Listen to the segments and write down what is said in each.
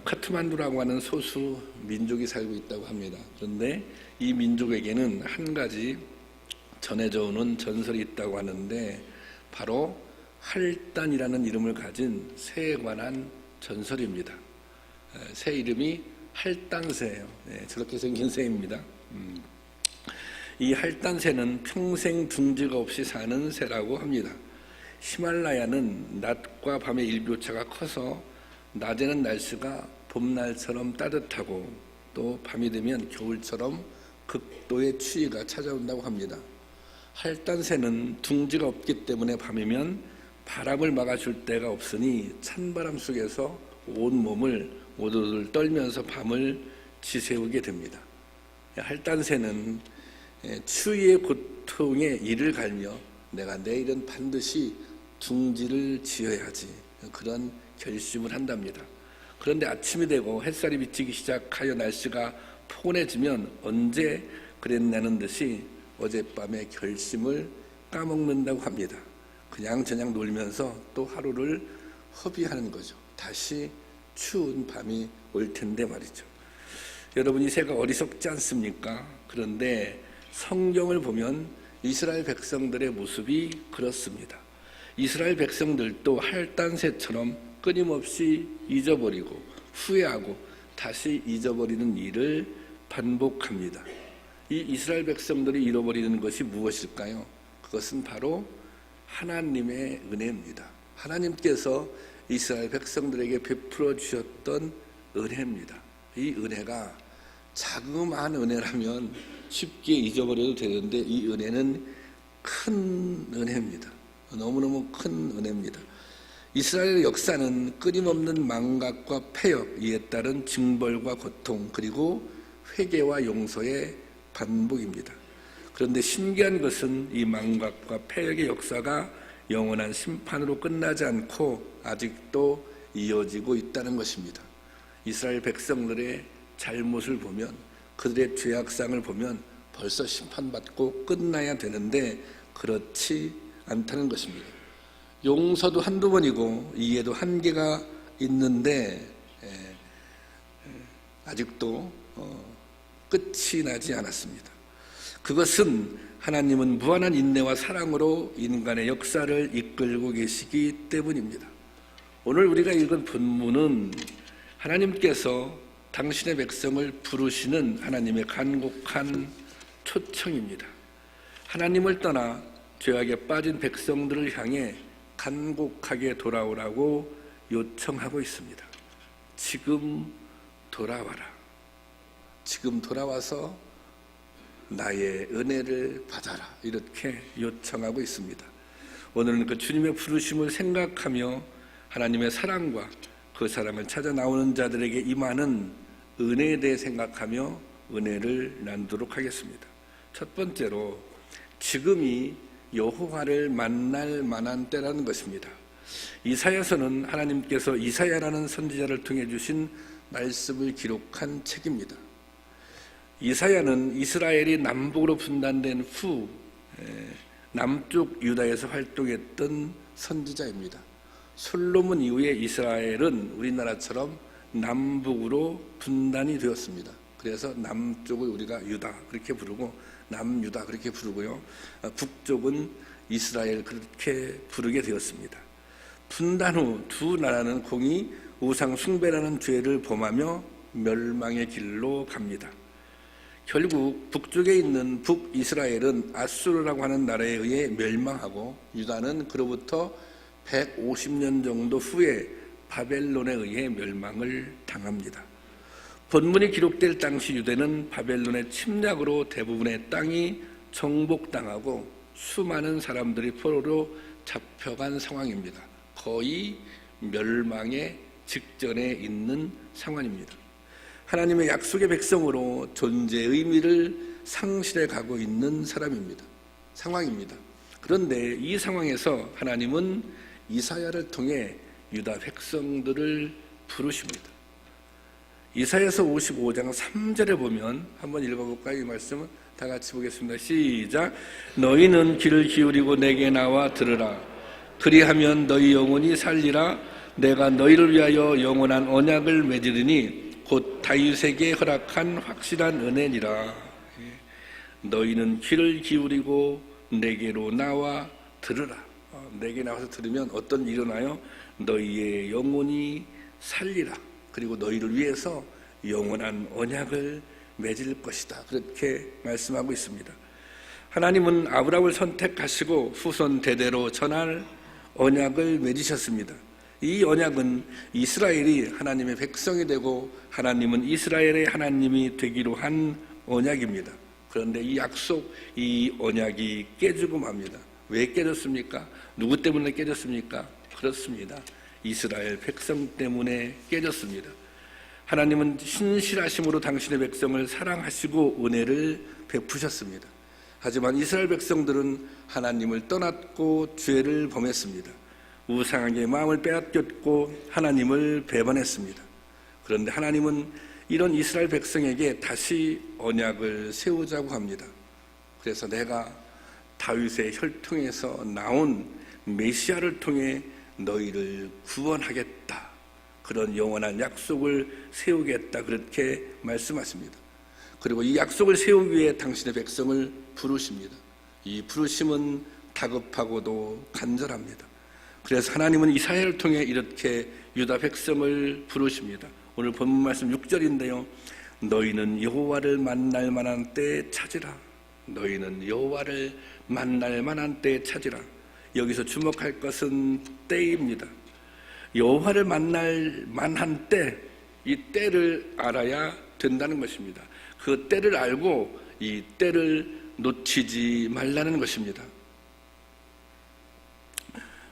카트만두라고 하는 소수 민족이 살고 있다고 합니다. 그런데 이 민족에게는 한 가지 전해져 오는 전설이 있다고 하는데 바로 할단이라는 이름을 가진 새에 관한 전설입니다. 새 이름이 할단새예요. 저렇게 생긴 새입니다. 이 할단새는 평생 둥지가 없이 사는 새라고 합니다. 히말라야는 낮과 밤의 일교차가 커서 낮에는 날씨가 봄날처럼 따뜻하고 또 밤이 되면 겨울처럼 극도의 추위가 찾아온다고 합니다. 할단새는 둥지가 없기 때문에 밤이면 바람을 막아줄 데가 없으니 찬바람 속에서 온몸을 오돌오돌 떨면서 밤을 지새우게 됩니다. 할단새는 추위의 고통에 이를 갈며 내가 내일은 반드시 둥지를 지어야지 그런 결심을 한답니다. 그런데 아침이 되고 햇살이 비치기 시작하여 날씨가 포근해지면 언제 그랬냐는 듯이 어젯밤의 결심을 까먹는다고 합니다. 그냥 놀면서 또 하루를 허비하는 거죠. 다시 추운 밤이 올 텐데 말이죠. 여러분, 이 새가 어리석지 않습니까? 그런데 성경을 보면 이스라엘 백성들의 모습이 그렇습니다. 이스라엘 백성들도 할단새처럼 끊임없이 잊어버리고 후회하고 다시 잊어버리는 일을 반복합니다. 이 이스라엘 백성들이 잃어버리는 것이 무엇일까요? 그것은 바로 하나님의 은혜입니다. 하나님께서 이스라엘 백성들에게 베풀어 주셨던 은혜입니다. 이 은혜가 자그마한 은혜라면 쉽게 잊어버려도 되는데 이 은혜는 큰 은혜입니다. 너무너무 큰 은혜입니다. 이스라엘의 역사는 끊임없는 망각과 패역, 이에 따른 징벌과 고통, 그리고 회개와 용서의 반복입니다. 그런데 신기한 것은 이 망각과 패역의 역사가 영원한 심판으로 끝나지 않고 아직도 이어지고 있다는 것입니다. 이스라엘 백성들의 잘못을 보면, 그들의 죄악상을 보면 벌써 심판받고 끝나야 되는데 그렇지 않다는 것입니다. 용서도 한두 번이고 이해도 한계가 있는데 아직도 끝이 나지 않았습니다. 그것은 하나님은 무한한 인내와 사랑으로 인간의 역사를 이끌고 계시기 때문입니다. 오늘 우리가 읽은 본문은 하나님께서 당신의 백성을 부르시는 하나님의 간곡한 초청입니다. 하나님을 떠나 죄악에 빠진 백성들을 향해 간곡하게 돌아오라고 요청하고 있습니다. 지금 돌아와라. 지금 돌아와서 나의 은혜를 받아라. 이렇게 요청하고 있습니다. 오늘은 그 주님의 부르심을 생각하며 하나님의 사랑과 그 사랑을 찾아 나오는 자들에게 임하는 은혜에 대해 생각하며 은혜를 나누도록 하겠습니다. 첫 번째로, 지금이 여호와를 만날 만한 때라는 것입니다. 이사야서는 하나님께서 이사야라는 선지자를 통해 주신 말씀을 기록한 책입니다. 이사야는 이스라엘이 남북으로 분단된 후 남쪽 유다에서 활동했던 선지자입니다. 솔로몬 이후에 이스라엘은 우리나라처럼 남북으로 분단이 되었습니다. 그래서 남쪽을 우리가 유다 그렇게 부르고 남유다 그렇게 부르고요, 북쪽은 이스라엘 그렇게 부르게 되었습니다. 분단 후 두 나라는 공히 우상 숭배라는 죄를 범하며 멸망의 길로 갑니다. 결국 북쪽에 있는 북이스라엘은 아수르라고 하는 나라에 의해 멸망하고 유다는 그로부터 150년 정도 후에 바벨론에 의해 멸망을 당합니다. 본문이 기록될 당시 유대는 바벨론의 침략으로 대부분의 땅이 정복당하고 수많은 사람들이 포로로 잡혀간 상황입니다. 거의 멸망의 직전에 있는 상황입니다. 하나님의 약속의 백성으로 존재의 의미를 상실해 가고 있는 상황입니다. 그런데 이 상황에서 하나님은 이사야를 통해 유다 백성들을 부르십니다. 이사야서 55장 3절에 보면 한번 읽어볼까요? 이 말씀은 다 같이 보겠습니다. 시작. 너희는 귀를 기울이고 내게 나와 들으라. 그리하면 너희 영혼이 살리라. 내가 너희를 위하여 영원한 언약을 맺으리니 곧 다윗에게 허락한 확실한 은혜니라. 너희는 귀를 기울이고 내게로 나와 들으라. 내게 나와서 들으면 어떤 일이 일어나요? 너희의 영혼이 살리라. 그리고 너희를 위해서 영원한 언약을 맺을 것이다. 그렇게 말씀하고 있습니다. 하나님은 아브라함을 선택하시고 후손 대대로 전할 언약을 맺으셨습니다. 이 언약은 이스라엘이 하나님의 백성이 되고 하나님은 이스라엘의 하나님이 되기로 한 언약입니다. 그런데 이 약속, 이 언약이 깨지고 맙니다. 왜 깨졌습니까? 누구 때문에 깨졌습니까? 그렇습니다. 이스라엘 백성 때문에 깨졌습니다. 하나님은 신실하심으로 당신의 백성을 사랑하시고 은혜를 베푸셨습니다. 하지만 이스라엘 백성들은 하나님을 떠났고 죄를 범했습니다. 우상에게 마음을 빼앗겼고 하나님을 배반했습니다. 그런데 하나님은 이런 이스라엘 백성에게 다시 언약을 세우자고 합니다. 그래서 내가 다윗의 혈통에서 나온 메시아를 통해 너희를 구원하겠다. 그런 영원한 약속을 세우겠다. 그렇게 말씀하십니다. 그리고 이 약속을 세우기 위해 당신의 백성을 부르십니다. 이 부르심은 다급하고도 간절합니다. 그래서 하나님은 이사야를 통해 이렇게 유다 백성을 부르십니다. 오늘 본문 말씀 6절인데요. 너희는 여호와를 만날 만한 때 찾으라. 너희는 여호와를 만날 만한 때 찾으라. 여기서 주목할 것은 때입니다. 여호와를 만날 만한 때, 이 때를 알아야 된다는 것입니다. 그 때를 알고 이 때를 놓치지 말라는 것입니다.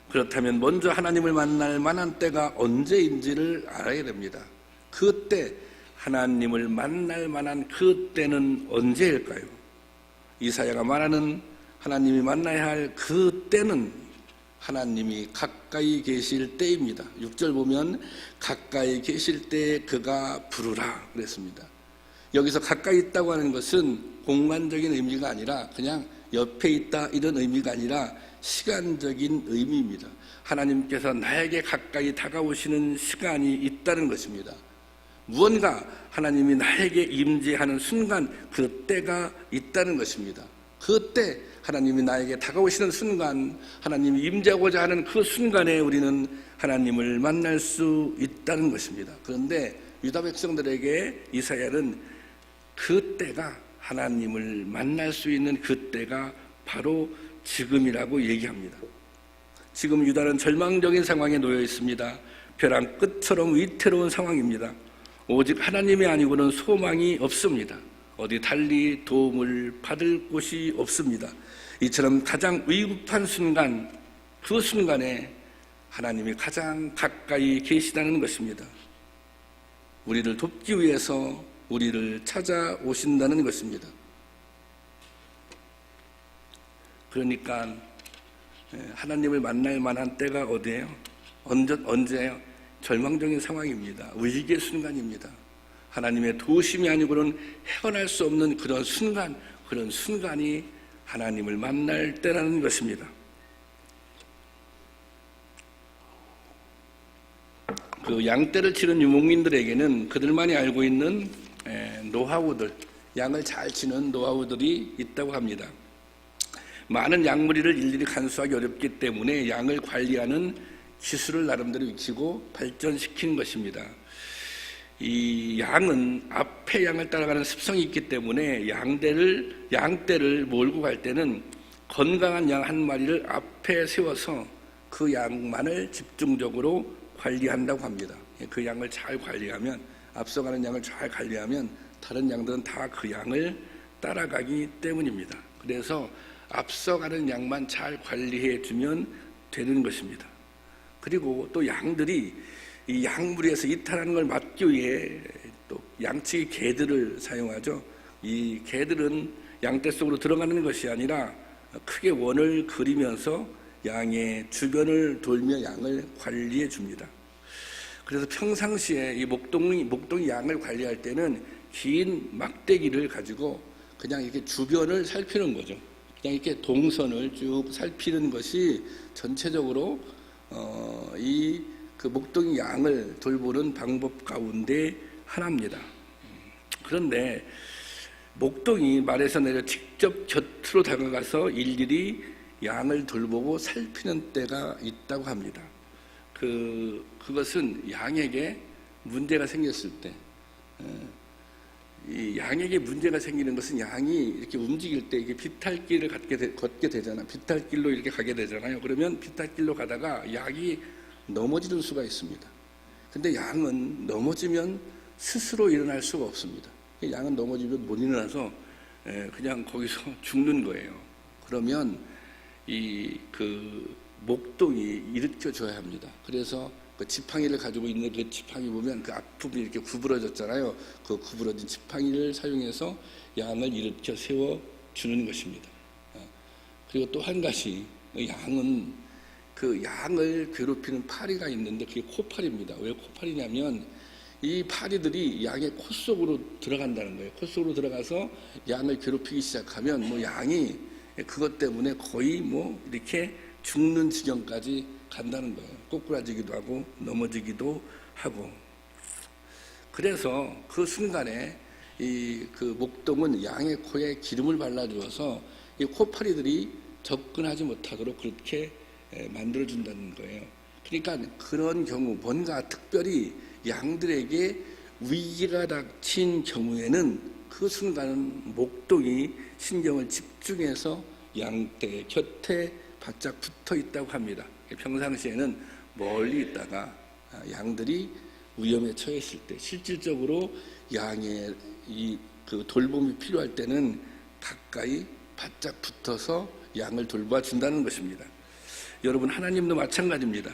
그렇다면 먼저 하나님을 만날 만한 때가 언제인지를 알아야 됩니다. 그 때, 하나님을 만날 만한 그 때는 언제일까요? 이사야가 말하는 하나님이 만나야 할 그 때는 하나님이 가까이 계실 때입니다. 6절 보면 가까이 계실 때 그가 부르라 그랬습니다. 여기서 가까이 있다고 하는 것은 공간적인 의미가 아니라 그냥 옆에 있다 이런 의미가 아니라 시간적인 의미입니다. 하나님께서 나에게 가까이 다가오시는 시간이 있다는 것입니다. 무언가 하나님이 나에게 임재하는 순간 그 때가 있다는 것입니다. 그때 하나님이 나에게 다가오시는 순간, 하나님이 임재하고자 하는 그 순간에 우리는 하나님을 만날 수 있다는 것입니다. 그런데 유다 백성들에게 이사야는 그 때가, 하나님을 만날 수 있는 그 때가 바로 지금이라고 얘기합니다. 지금 유다는 절망적인 상황에 놓여 있습니다. 벼랑 끝처럼 위태로운 상황입니다. 오직 하나님이 아니고는 소망이 없습니다. 어디 달리 도움을 받을 곳이 없습니다. 이처럼 가장 위급한 순간, 그 순간에 하나님이 가장 가까이 계시다는 것입니다. 우리를 돕기 위해서 우리를 찾아오신다는 것입니다. 그러니까 하나님을 만날 만한 때가 어디예요? 언제예요? 절망적인 상황입니다. 위기의 순간입니다. 하나님의 도우심이 아니고는 헤어날 수 없는 그런 순간, 그런 순간이 하나님을 만날 때라는 것입니다. 그 양떼를 치는 유목민들에게는 그들만이 알고 있는 노하우들, 양을 잘 치는 노하우들이 있다고 합니다. 많은 양무리를 일일이 간수하기 어렵기 때문에 양을 관리하는 기술을 나름대로 익히고 발전시킨 것입니다. 이 양은 앞에 양을 따라가는 습성이 있기 때문에 양떼를 몰고 갈 때는 건강한 양 한 마리를 앞에 세워서 그 양만을 집중적으로 관리한다고 합니다. 그 양을 잘 관리하면, 앞서가는 양을 잘 관리하면 다른 양들은 다 그 양을 따라가기 때문입니다. 그래서 앞서가는 양만 잘 관리해 주면 되는 것입니다. 그리고 또 양들이 이 양무리에서 이탈하는 걸 막기 위해 또 양치기 개들을 사용하죠. 이 개들은 양떼 속으로 들어가는 것이 아니라 크게 원을 그리면서 양의 주변을 돌며 양을 관리해 줍니다. 그래서 평상시에 이 목동이 양을 관리할 때는 긴 막대기를 가지고 그냥 이렇게 주변을 살피는 거죠. 그냥 이렇게 동선을 쭉 살피는 것이 전체적으로 이 그 목동이 양을 돌보는 방법 가운데 하나입니다. 그런데 목동이 말에서 내려 직접 곁으로 다가가서 일일이 양을 돌보고 살피는 때가 있다고 합니다. 그것은 양에게 문제가 생겼을 때, 이 양에게 문제가 생기는 것은 양이 이렇게 움직일 때 이게 비탈길을 걷게 되잖아요. 비탈길로 이렇게 가게 되잖아요. 그러면 비탈길로 가다가 양이 넘어지는 수가 있습니다. 근데 양은 넘어지면 스스로 일어날 수가 없습니다. 양은 넘어지면 못 일어나서 그냥 거기서 죽는 거예요. 그러면 그 목동이 일으켜줘야 합니다. 그래서 그 지팡이를 가지고 있는 그 지팡이 보면 그 앞부분이 이렇게 구부러졌잖아요. 그 구부러진 지팡이를 사용해서 양을 일으켜 세워주는 것입니다. 그리고 또 한 가지, 양은 그 양을 괴롭히는 파리가 있는데 그게 코파리입니다. 왜 코파리냐면 이 파리들이 양의 코 속으로 들어간다는 거예요. 코 속으로 들어가서 양을 괴롭히기 시작하면 뭐 양이 그것 때문에 거의 뭐 이렇게 죽는 지경까지 간다는 거예요. 꼬꾸라지기도 하고 넘어지기도 하고. 그래서 그 순간에 그 목동은 양의 코에 기름을 발라주어서 이 코파리들이 접근하지 못하도록 그렇게 만들어준다는 거예요. 그러니까 그런 경우 뭔가 특별히 양들에게 위기가 닥친 경우에는 그 순간은 목동이 신경을 집중해서 양떼 곁에 바짝 붙어 있다고 합니다. 평상시에는 멀리 있다가 양들이 위험에 처했을 때 실질적으로 양의 그 돌봄이 필요할 때는 가까이 바짝 붙어서 양을 돌봐 준다는 것입니다. 여러분, 하나님도 마찬가지입니다.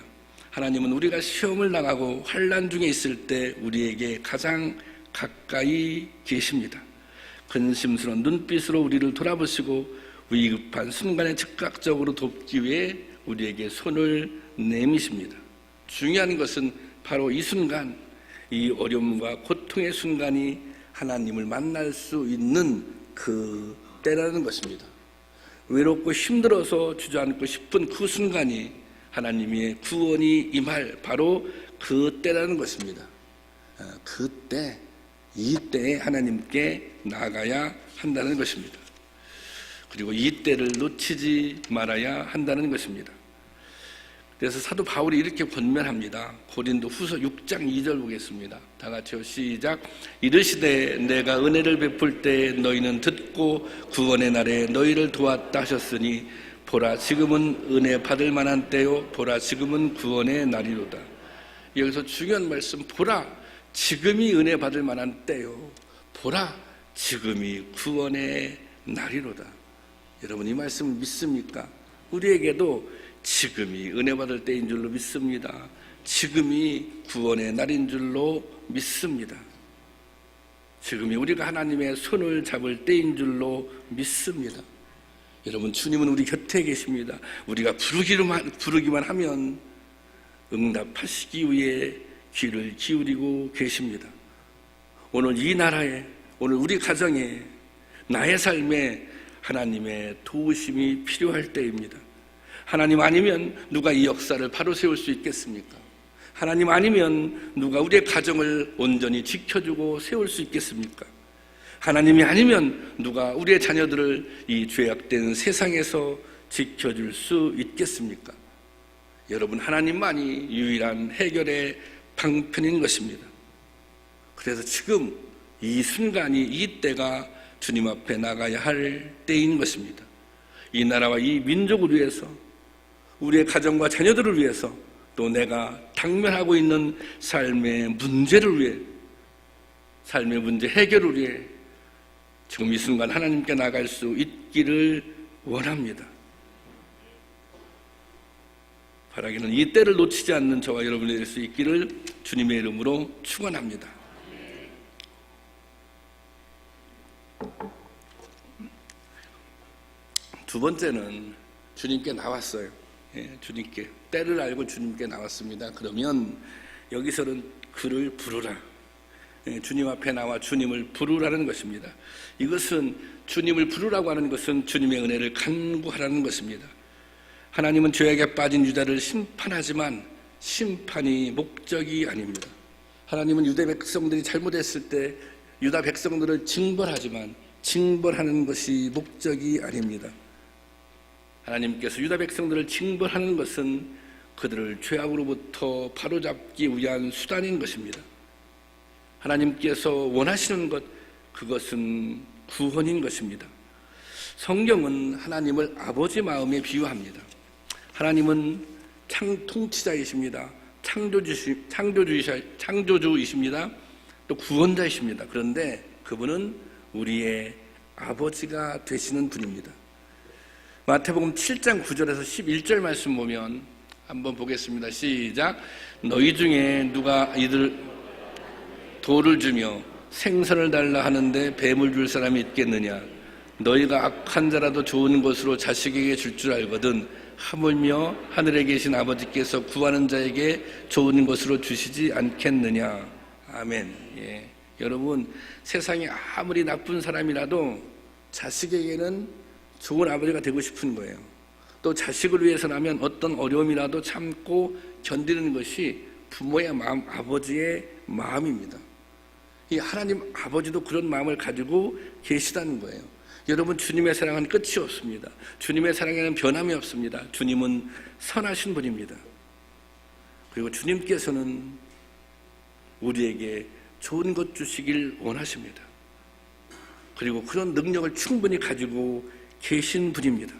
하나님은 우리가 시험을 나가고 환난 중에 있을 때 우리에게 가장 가까이 계십니다. 근심스러운 눈빛으로 우리를 돌아보시고 위급한 순간에 즉각적으로 돕기 위해 우리에게 손을 내미십니다. 중요한 것은 바로 이 순간, 이 어려움과 고통의 순간이 하나님을 만날 수 있는 그 때라는 것입니다. 외롭고 힘들어서 주저앉고 싶은 그 순간이 하나님의 구원이 임할 바로 그 때라는 것입니다. 그때, 이때에 하나님께 나아가야 한다는 것입니다. 그리고 이 때를 놓치지 말아야 한다는 것입니다. 그래서 사도 바울이 이렇게 권면합니다. 고린도 후서 6장 2절 보겠습니다. 다 같이요, 시작. 이르시되 내가 은혜를 베풀 때 너희는 듣고 구원의 날에 너희를 도왔다 하셨으니 보라 지금은 은혜 받을 만한 때요 보라 지금은 구원의 날이로다. 여기서 중요한 말씀, 보라 지금이 은혜 받을 만한 때요 보라 지금이 구원의 날이로다. 여러분, 이 말씀 믿습니까? 우리에게도 지금이 은혜 받을 때인 줄로 믿습니다. 지금이 구원의 날인 줄로 믿습니다. 지금이 우리가 하나님의 손을 잡을 때인 줄로 믿습니다. 여러분, 주님은 우리 곁에 계십니다. 우리가 부르기만 하면 응답하시기 위해 귀를 기울이고 계십니다. 오늘 이 나라에, 오늘 우리 가정에, 나의 삶에 하나님의 도우심이 필요할 때입니다. 하나님 아니면 누가 이 역사를 바로 세울 수 있겠습니까? 하나님 아니면 누가 우리의 가정을 온전히 지켜주고 세울 수 있겠습니까? 하나님이 아니면 누가 우리의 자녀들을 이 죄악된 세상에서 지켜줄 수 있겠습니까? 여러분, 하나님만이 유일한 해결의 방편인 것입니다. 그래서 지금 이 순간이, 이 때가 주님 앞에 나가야 할 때인 것입니다. 이 나라와 이 민족을 위해서, 우리의 가정과 자녀들을 위해서, 또 내가 당면하고 있는 삶의 문제를 위해, 삶의 문제 해결을 위해 지금 이 순간 하나님께 나갈 수 있기를 원합니다. 바라기는 이 때를 놓치지 않는 저와 여러분이 될 수 있기를 주님의 이름으로 축원합니다. 두 번째는 주님께 나왔어요. 주님께, 때를 알고 주님께 나왔습니다. 그러면 여기서는 그를 부르라. 주님 앞에 나와 주님을 부르라는 것입니다. 이것은, 주님을 부르라고 하는 것은 주님의 은혜를 간구하라는 것입니다. 하나님은 죄악에 빠진 유다를 심판하지만 심판이 목적이 아닙니다. 하나님은 유대 백성들이 잘못했을 때 유다 백성들을 징벌하지만 징벌하는 것이 목적이 아닙니다. 하나님께서 유다 백성들을 징벌하는 것은 그들을 죄악으로부터 바로잡기 위한 수단인 것입니다. 하나님께서 원하시는 것, 그것은 구원인 것입니다. 성경은 하나님을 아버지 마음에 비유합니다. 하나님은 통치자이십니다. 창조주이십니다. 또 구원자이십니다. 그런데 그분은 우리의 아버지가 되시는 분입니다. 마태복음 7장 9절에서 11절 말씀 보면 한번 보겠습니다. 시작. 너희 중에 누가 이들 돌을 주며 생선을 달라 하는데 뱀을 줄 사람이 있겠느냐? 너희가 악한 자라도 좋은 것으로 자식에게 줄 줄 알거든 하물며 하늘에 계신 아버지께서 구하는 자에게 좋은 것으로 주시지 않겠느냐? 아멘. 예. 여러분, 세상에 아무리 나쁜 사람이라도 자식에게는 좋은 아버지가 되고 싶은 거예요. 또 자식을 위해서라면 어떤 어려움이라도 참고 견디는 것이 부모의 마음, 아버지의 마음입니다. 이 하나님 아버지도 그런 마음을 가지고 계시다는 거예요. 여러분, 주님의 사랑은 끝이 없습니다. 주님의 사랑에는 변함이 없습니다. 주님은 선하신 분입니다. 그리고 주님께서는 우리에게 좋은 것 주시길 원하십니다. 그리고 그런 능력을 충분히 가지고 계신 분입니다.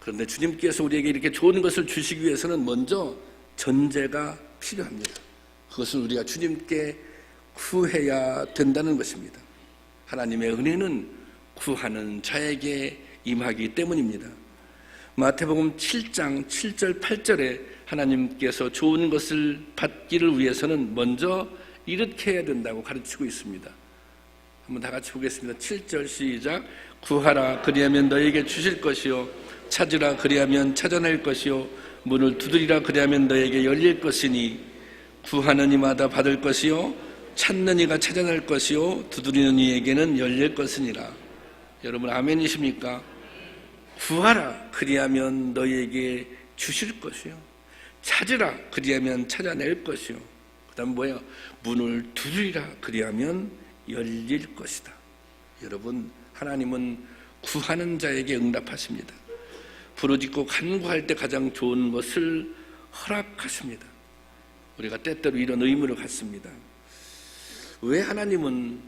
그런데 주님께서 우리에게 이렇게 좋은 것을 주시기 위해서는 먼저 전제가 필요합니다. 그것은 우리가 주님께 구해야 된다는 것입니다. 하나님의 은혜는 구하는 자에게 임하기 때문입니다. 마태복음 7장 7절 8절에 하나님께서 좋은 것을 받기를 위해서는 먼저 이렇게 해야 된다고 가르치고 있습니다. 한번 다 같이 보겠습니다. 7절 시작. 구하라 그리하면 너에게 주실 것이요 찾으라 그리하면 찾아낼 것이요 문을 두드리라 그리하면 너에게 열릴 것이니 구하는 이마다 받을 것이요 찾는 이가 찾아낼 것이요 두드리는 이에게는 열릴 것이니라. 여러분 아멘이십니까? 구하라 그리하면 너희에게 주실 것이요 찾으라 그리하면 찾아낼 것이요 그 다음 뭐예요? 문을 두드리라 그리하면 열릴 것이다. 여러분, 하나님은 구하는 자에게 응답하십니다. 부르짖고 간구할 때 가장 좋은 것을 허락하십니다. 우리가 때때로 이런 의무를 갖습니다. 왜 하나님은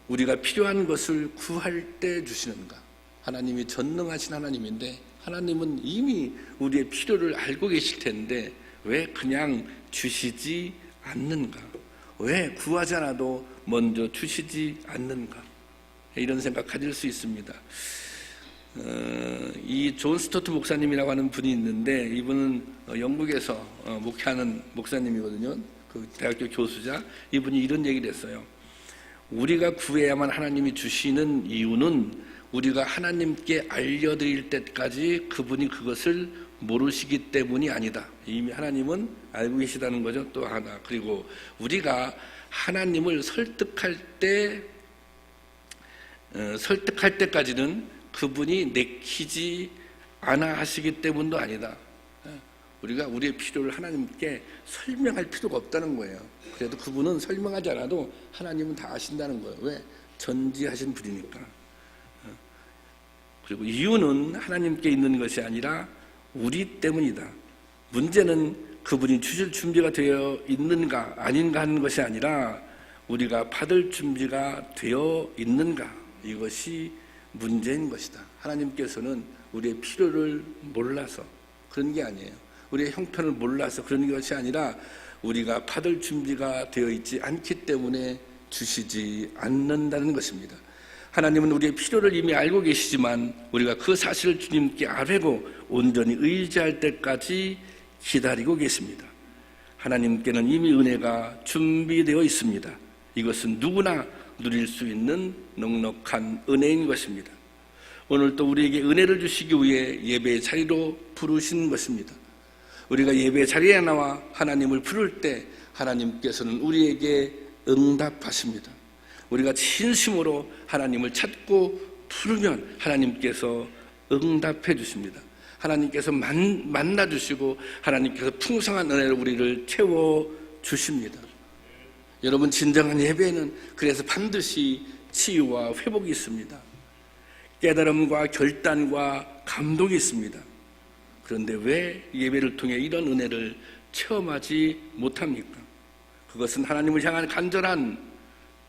우리가 필요한 것을 구할 때 주시는가? 하나님이 전능하신 하나님인데 하나님은 이미 우리의 필요를 알고 계실 텐데 왜 그냥 주시지 않는가? 왜 구하지 않아도 먼저 주시지 않는가? 이런 생각 가질 수 있습니다. 이 존 스토트 목사님이라고 하는 분이 있는데 이분은 영국에서 목회하는 목사님이거든요. 그 대학교 교수자. 이분이 이런 얘기를 했어요. 우리가 구해야만 하나님이 주시는 이유는 우리가 하나님께 알려드릴 때까지 그분이 그것을 모르시기 때문이 아니다. 이미 하나님은 알고 계시다는 거죠. 또 하나. 그리고 우리가 하나님을 설득할 때까지는 그분이 내키지 않아 하시기 때문도 아니다. 우리가 우리의 필요를 하나님께 설명할 필요가 없다는 거예요. 그래도 그분은 설명하지 않아도 하나님은 다 아신다는 거예요. 왜? 전지하신 분이니까. 그리고 이유는 하나님께 있는 것이 아니라 우리 때문이다. 문제는 그분이 주실 준비가 되어 있는가 아닌가 하는 것이 아니라 우리가 받을 준비가 되어 있는가, 이것이 문제인 것이다. 하나님께서는 우리의 필요를 몰라서 그런 게 아니에요. 우리의 형편을 몰라서 그런 것이 아니라 우리가 받을 준비가 되어 있지 않기 때문에 주시지 않는다는 것입니다. 하나님은 우리의 필요를 이미 알고 계시지만 우리가 그 사실을 주님께 아뢰고 온전히 의지할 때까지 기다리고 계십니다. 하나님께는 이미 은혜가 준비되어 있습니다. 이것은 누구나 누릴 수 있는 넉넉한 은혜인 것입니다. 오늘 또 우리에게 은혜를 주시기 위해 예배의 자리로 부르신 것입니다. 우리가 예배의 자리에 나와 하나님을 부를 때 하나님께서는 우리에게 응답하십니다. 우리가 진심으로 하나님을 찾고 부르면 하나님께서 응답해 주십니다. 하나님께서 만나주시고 하나님께서 풍성한 은혜로 우리를 채워주십니다. 여러분, 진정한 예배는 그래서 반드시 치유와 회복이 있습니다. 깨달음과 결단과 감동이 있습니다. 그런데 왜 예배를 통해 이런 은혜를 체험하지 못합니까? 그것은 하나님을 향한 간절한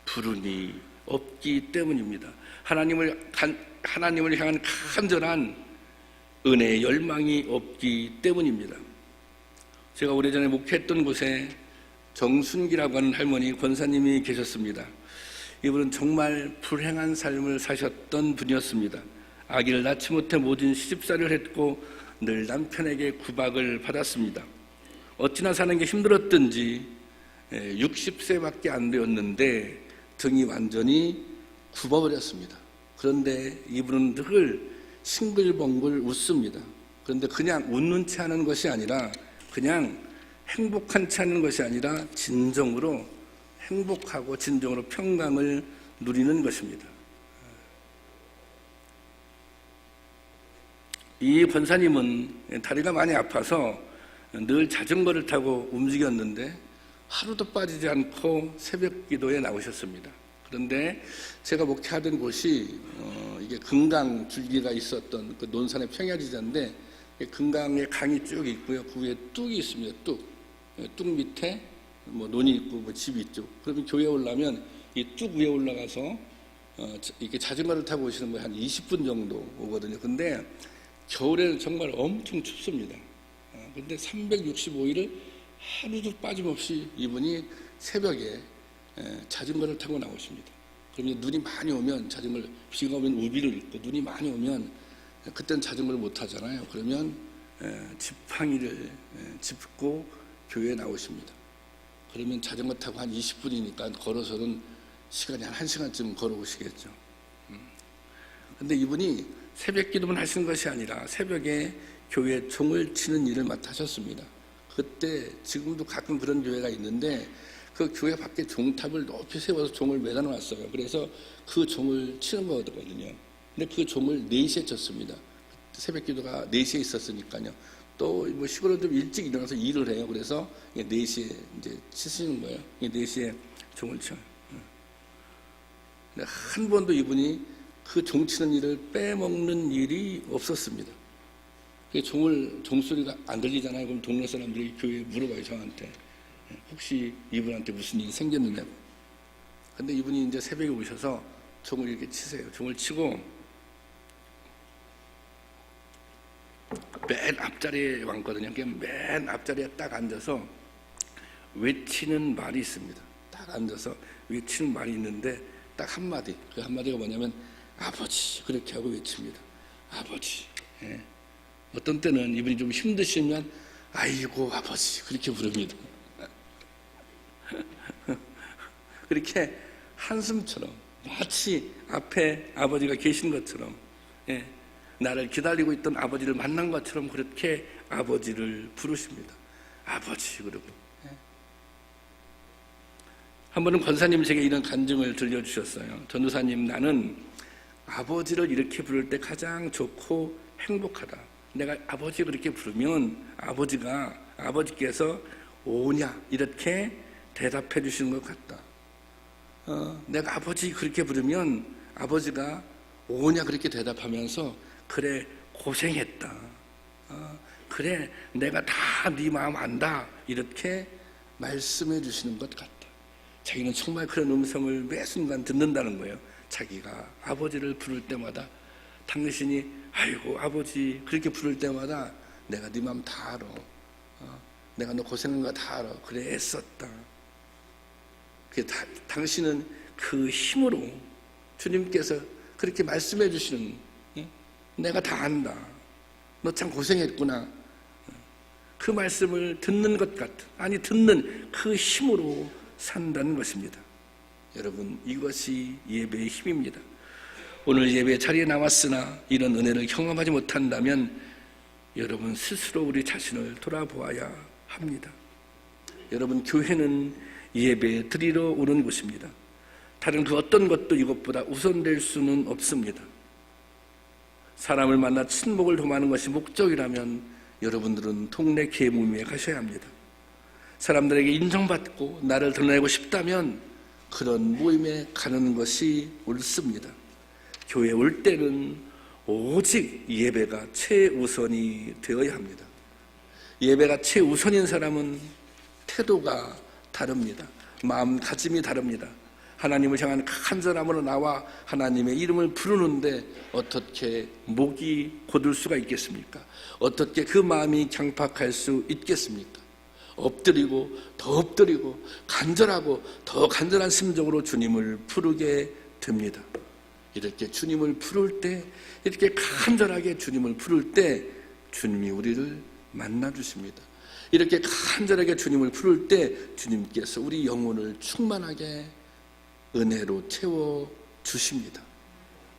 불운이 없기 때문입니다. 하나님을 향한 간절한 은혜의 열망이 없기 때문입니다. 제가 오래전에 목회했던 곳에 정순기라고 하는 할머니 권사님이 계셨습니다. 이분은 정말 불행한 삶을 사셨던 분이었습니다. 아기를 낳지 못해 모진 시집살이를 했고 늘 남편에게 구박을 받았습니다. 어찌나 사는 게 힘들었든지 60세밖에 안 되었는데 등이 완전히 굽어버렸습니다. 그런데 이분은 늘 싱글벙글 웃습니다. 그런데 그냥 웃는 채 하는 것이 아니라, 그냥 행복한 채 하는 것이 아니라 진정으로 행복하고 진정으로 평강을 누리는 것입니다. 이 권사님은 다리가 많이 아파서 늘 자전거를 타고 움직였는데 하루도 빠지지 않고 새벽 기도에 나오셨습니다. 그런데 제가 목회하던 곳이 이게 금강 줄기가 있었던 그 논산의 평야지대인데, 금강에 강이 쭉 있고요. 그 위에 뚝이 있습니다. 뚝 밑에 뭐 논이 있고 뭐 집이 있죠. 그러면 교회에 오려면 이 뚝 위에 올라가서 이렇게 자전거를 타고 오시는 분이 한 20분 정도 오거든요. 근데 겨울에는 정말 엄청 춥습니다. 근데 365일을 하루도 빠짐없이 이분이 새벽에 자전거를 타고 나오십니다. 그러면 눈이 많이 오면 자전거를, 비가 오면 우비를 입고, 눈이 많이 오면 그때는 자전거를 못 타잖아요. 그러면 지팡이를 짚고 교회에 나오십니다. 그러면 자전거 타고 한 20분이니까 걸어서는 시간이 한 1시간쯤 걸어오시겠죠. 근데 이분이 새벽 기도만 하시는 것이 아니라 새벽에 교회 종을 치는 일을 맡으셨습니다. 그때, 지금도 가끔 그런 교회가 있는데 그 교회 밖에 종탑을 높이 세워서 종을 매다 놨어요. 그래서 그 종을 치는 거거든요. 근데 그 종을 4시에 쳤습니다. 새벽 기도가 4시에 있었으니까요. 또 뭐 시골은 좀 일찍 일어나서 일을 해요. 그래서 4시에 이제 치시는 거예요. 4시에 종을 쳐요. 근데 한 번도 이분이 그 종 치는 일을 빼먹는 일이 없었습니다. 종소리가 안 들리잖아요. 그럼 동네 사람들이 교회에 물어봐요, 저한테. 혹시 이분한테 무슨 일이 생겼느냐고. 근데 이분이 이제 새벽에 오셔서 종을 이렇게 치세요. 종을 치고 맨 앞자리에 왔거든요. 맨 앞자리에 딱 앉아서 외치는 말이 있습니다. 딱 앉아서 외치는 말이 있는데 딱 한마디. 그 한마디가 뭐냐면 아버지, 그렇게 하고 외칩니다. 아버지. 예. 어떤 때는 이분이 좀 힘드시면 아이고 아버지, 그렇게 부릅니다. 그렇게 한숨처럼, 마치 앞에 아버지가 계신 것처럼, 나를 기다리고 있던 아버지를 만난 것처럼 그렇게 아버지를 부르십니다. 아버지, 그러고. 한 번은 권사님 제게 이런 간증을 들려주셨어요. 전도사님, 나는 아버지를 이렇게 부를 때 가장 좋고 행복하다. 내가 아버지 그렇게 부르면 아버지께서 오냐 이렇게 대답해 주시는 것 같다. 내가 아버지 그렇게 부르면 아버지가 오냐 그렇게 대답하면서 그래 고생했다. 그래 내가 다 네 마음 안다. 이렇게 말씀해 주시는 것 같다. 자기는 정말 그런 음성을 매 순간 듣는다는 거예요. 자기가 아버지를 부를 때마다 당신이 아이고 아버지 그렇게 부를 때마다 내가 네 마음 다 알아. 내가 너 고생한 거 다 알아. 그래 애썼다. 당신은 그 힘으로 주님께서 그렇게 말씀해 주시는, 내가 다 안다. 너 참 고생했구나. 그 말씀을 듣는 것 같은, 아니 듣는 그 힘으로 산다는 것입니다. 여러분, 이것이 예배의 힘입니다. 오늘 예배 자리에 나왔으나 이런 은혜를 경험하지 못한다면 여러분 스스로 우리 자신을 돌아보아야 합니다. 여러분, 교회는 예배 드리러 오는 곳입니다. 다른 그 어떤 것도 이것보다 우선될 수는 없습니다. 사람을 만나 친목을 도모하는 것이 목적이라면 여러분들은 동네 계모임에 가셔야 합니다. 사람들에게 인정받고 나를 드러내고 싶다면 그런 모임에 가는 것이 옳습니다. 교회 올 때는 오직 예배가 최우선이 되어야 합니다. 예배가 최우선인 사람은 태도가 다릅니다. 마음가짐이 다릅니다. 하나님을 향한 간절함으로 나와 하나님의 이름을 부르는데 어떻게 목이 곧을 수가 있겠습니까? 어떻게 그 마음이 강팍할 수 있겠습니까? 엎드리고 더 엎드리고 간절하고 더 간절한 심정으로 주님을 부르게 됩니다. 이렇게 주님을 부를 때, 이렇게 간절하게 주님을 부를 때 주님이 우리를 만나주십니다. 이렇게 간절하게 주님을 부를 때 주님께서 우리 영혼을 충만하게 은혜로 채워주십니다.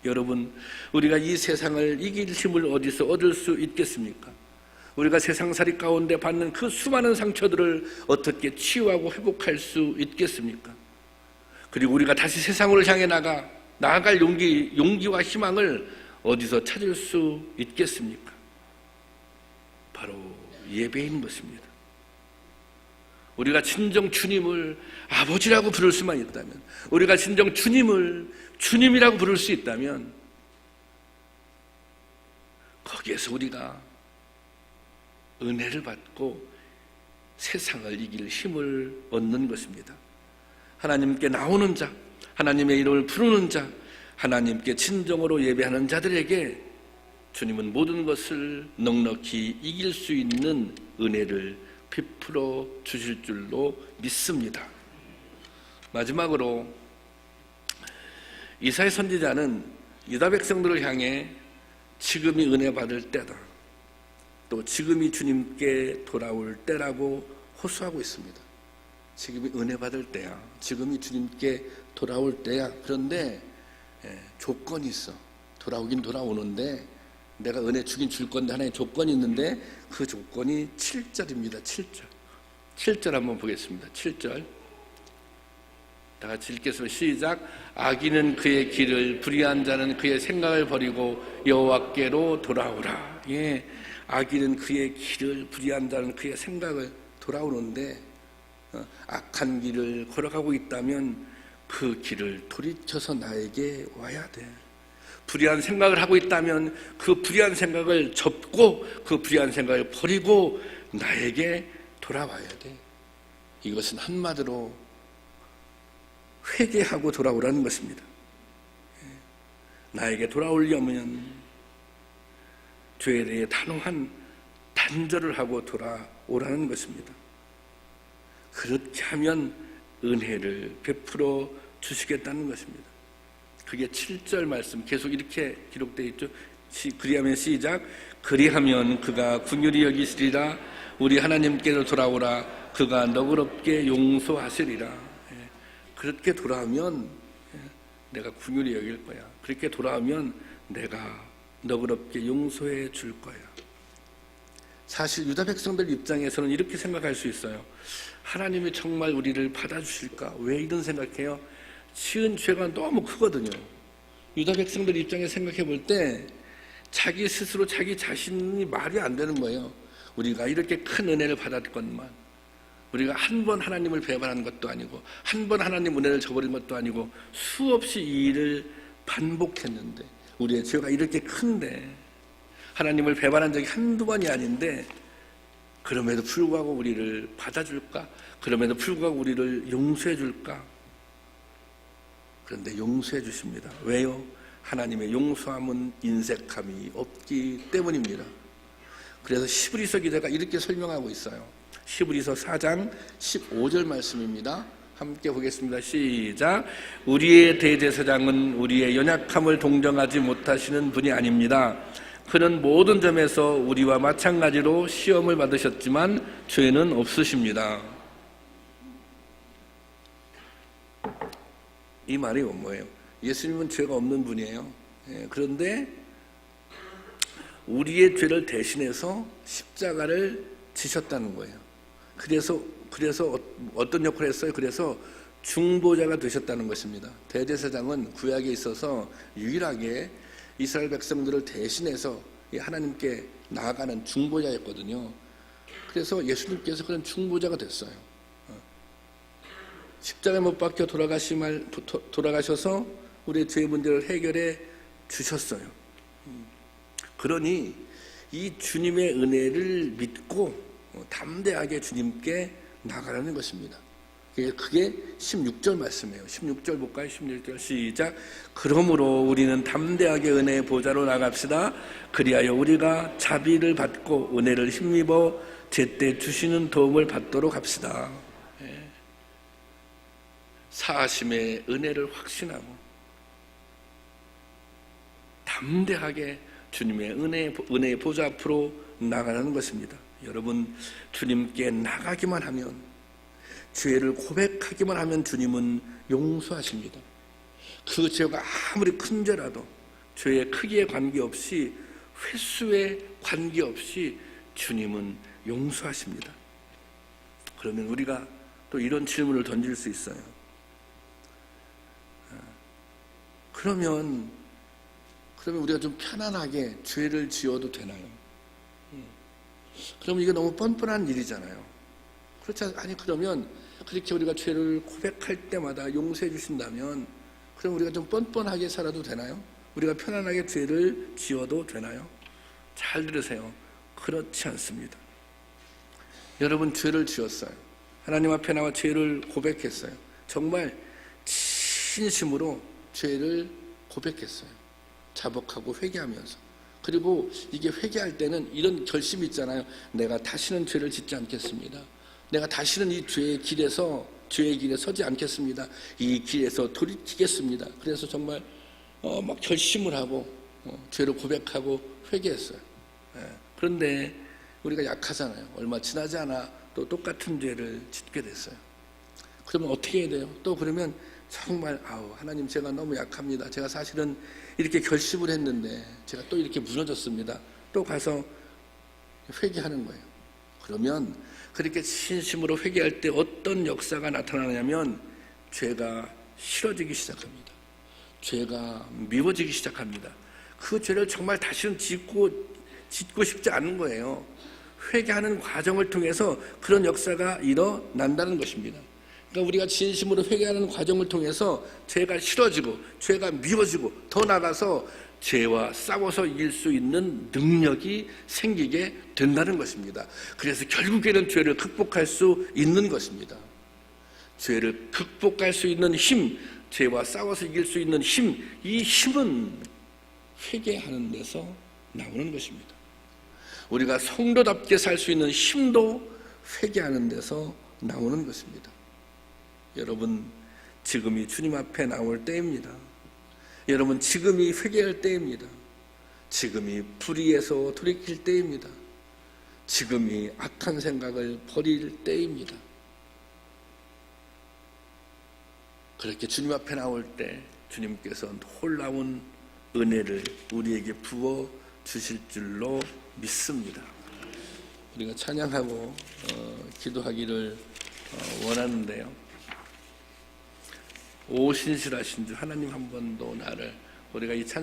여러분, 우리가 이 세상을 이길 힘을 어디서 얻을 수 있겠습니까? 우리가 세상살이 가운데 받는 그 수많은 상처들을 어떻게 치유하고 회복할 수 있겠습니까? 그리고 우리가 다시 세상으로 향해 나아갈 용기와 희망을 어디서 찾을 수 있겠습니까? 바로 예배인 것입니다. 우리가 진정 주님을 아버지라고 부를 수만 있다면, 우리가 진정 주님을 주님이라고 부를 수 있다면 거기에서 우리가 은혜를 받고 세상을 이길 힘을 얻는 것입니다. 하나님께 나오는 자, 하나님의 이름을 부르는 자, 하나님께 진정으로 예배하는 자들에게 주님은 모든 것을 넉넉히 이길 수 있는 은혜를 베풀어 주실 줄로 믿습니다. 마지막으로 이사야 선지자는 유다 백성들을 향해 지금이 은혜 받을 때다, 또 지금이 주님께 돌아올 때라고 호소하고 있습니다. 지금이 은혜 받을 때야, 지금이 주님께 돌아올 때야. 그런데 조건이 있어. 돌아오긴 돌아오는데 내가 은혜 주긴 줄 건데 하나의 조건이 있는데 그 조건이 7절입니다. 7절 한번 보겠습니다. 7절 다 같이 읽겠습니다. 시작. 악인은 그의 길을, 불의한 자는 그의 생각을 버리고 여호와께로 돌아오라. 예, 악인은 그의 길을, 불의한 자는 그의 생각을 돌아오는데 악한 길을 걸어가고 있다면 그 길을 돌이켜서 나에게 와야 돼. 불의한 생각을 하고 있다면 그 불의한 생각을 접고 그 불의한 생각을 버리고 나에게 돌아와야 돼. 이것은 한마디로 회개하고 돌아오라는 것입니다. 나에게 돌아오려면 죄에 대해 단호한 단절을 하고 돌아오라는 것입니다. 그렇게 하면 은혜를 베풀어 주시겠다는 것입니다. 그게 7절 말씀 계속 이렇게 기록되어 있죠. 그리하면 시작. 그리하면 그가 긍휼히 여기시리라. 우리 하나님께로 돌아오라. 그가 너그럽게 용서하시리라. 그렇게 돌아오면 내가 긍휼히 여길 거야. 그렇게 돌아오면 내가 너그럽게 용서해 줄 거야. 사실 유다 백성들 입장에서는 이렇게 생각할 수 있어요. 하나님이 정말 우리를 받아주실까? 왜 이런 생각해요? 지은 죄가 너무 크거든요. 유다 백성들 입장에 생각해 볼 때 자기 스스로 자기 자신이 말이 안 되는 거예요. 우리가 이렇게 큰 은혜를 받았건만, 우리가 한 번 하나님을 배반한 것도 아니고 한 번 하나님 은혜를 저버린 것도 아니고 수없이 이 일을 반복했는데, 우리의 죄가 이렇게 큰데 하나님을 배반한 적이 한두 번이 아닌데 그럼에도 불구하고 우리를 받아줄까? 그럼에도 불구하고 우리를 용서해 줄까? 그런데 용서해 주십니다. 왜요? 하나님의 용서함은 인색함이 없기 때문입니다. 그래서 히브리서 기자가 이렇게 설명하고 있어요. 히브리서 4장 15절 말씀입니다. 함께 보겠습니다. 시작. 우리의 대제사장은 우리의 연약함을 동정하지 못하시는 분이 아닙니다. 그는 모든 점에서 우리와 마찬가지로 시험을 받으셨지만 죄는 없으십니다. 이 말이 뭐예요? 예수님은 죄가 없는 분이에요. 그런데 우리의 죄를 대신해서 십자가를 지셨다는 거예요. 그래서 어떤 역할을 했어요? 그래서 중보자가 되셨다는 것입니다. 대제사장은 구약에 있어서 유일하게 이스라엘 백성들을 대신해서 하나님께 나아가는 중보자였거든요. 그래서 예수님께서 그런 중보자가 됐어요. 십자가에 못 박혀 돌아가셔서 우리의 죄의 문제를 해결해 주셨어요. 그러니 이 주님의 은혜를 믿고 담대하게 주님께 나가라는 것입니다. 그게 16절 말씀이에요. 16절 볼까요? 16절 시작. 그러므로 우리는 담대하게 은혜의 보좌로 나갑시다. 그리하여 우리가 자비를 받고 은혜를 힘입어 제때 주시는 도움을 받도록 합시다. 사하심의 은혜를 확신하고 담대하게 주님의 은혜의 보좌 앞으로 나가라는 것입니다. 여러분, 주님께 나가기만 하면, 죄를 고백하기만 하면 주님은 용서하십니다. 그 죄가 아무리 큰 죄라도 죄의 크기에 관계없이, 횟수에 관계없이 주님은 용서하십니다. 그러면 우리가 또 이런 질문을 던질 수 있어요. 그러면 우리가 좀 편안하게 죄를 지어도 되나요? 그러면 이게 너무 뻔뻔한 일이잖아요. 그렇지 아니 그러면 그렇게 우리가 죄를 고백할 때마다 용서해 주신다면 그럼 우리가 좀 뻔뻔하게 살아도 되나요? 우리가 편안하게 죄를 지어도 되나요? 잘 들으세요. 그렇지 않습니다. 여러분, 죄를 지었어요. 하나님 앞에 나와 죄를 고백했어요. 정말 진심으로 죄를 고백했어요. 자복하고 회개하면서. 그리고 이게 회개할 때는 이런 결심이 있잖아요. 내가 다시는 죄를 짓지 않겠습니다. 내가 다시는 이 죄의 길에 서지 않겠습니다. 이 길에서 돌이키겠습니다. 그래서 정말 막 결심을 하고 죄를 고백하고 회개했어요. 그런데 우리가 약하잖아요. 얼마 지나지 않아 또 똑같은 죄를 짓게 됐어요. 그러면 어떻게 해야 돼요? 또 그러면 정말 하나님, 제가 너무 약합니다. 제가 사실은 이렇게 결심을 했는데 제가 또 이렇게 무너졌습니다. 또 가서 회개하는 거예요. 그러면 그렇게 진심으로 회개할 때 어떤 역사가 나타나냐면 죄가 싫어지기 시작합니다. 죄가 미워지기 시작합니다. 그 죄를 정말 다시는 짓고 싶지 않은 거예요. 회개하는 과정을 통해서 그런 역사가 일어난다는 것입니다. 그러니까 우리가 진심으로 회개하는 과정을 통해서 죄가 싫어지고 죄가 미워지고 더 나아가서 죄와 싸워서 이길 수 있는 능력이 생기게 된다는 것입니다. 그래서 결국에는 죄를 극복할 수 있는 것입니다. 죄를 극복할 수 있는 힘, 죄와 싸워서 이길 수 있는 힘, 이 힘은 회개하는 데서 나오는 것입니다. 우리가 성도답게 살 수 있는 힘도 회개하는 데서 나오는 것입니다. 여러분, 지금이 주님 앞에 나올 때입니다. 여러분, 지금이 회개할 때입니다. 지금이 불의에서 돌이킬 때입니다. 지금이 악한 생각을 버릴 때입니다. 그렇게 주님 앞에 나올 때 주님께서 놀라운 은혜를 우리에게 부어 주실 줄로 믿습니다. 우리가 찬양하고 기도하기를 원하는데요. 오 신실하신 주 하나님, 한 번도 나를, 우리가 이 찬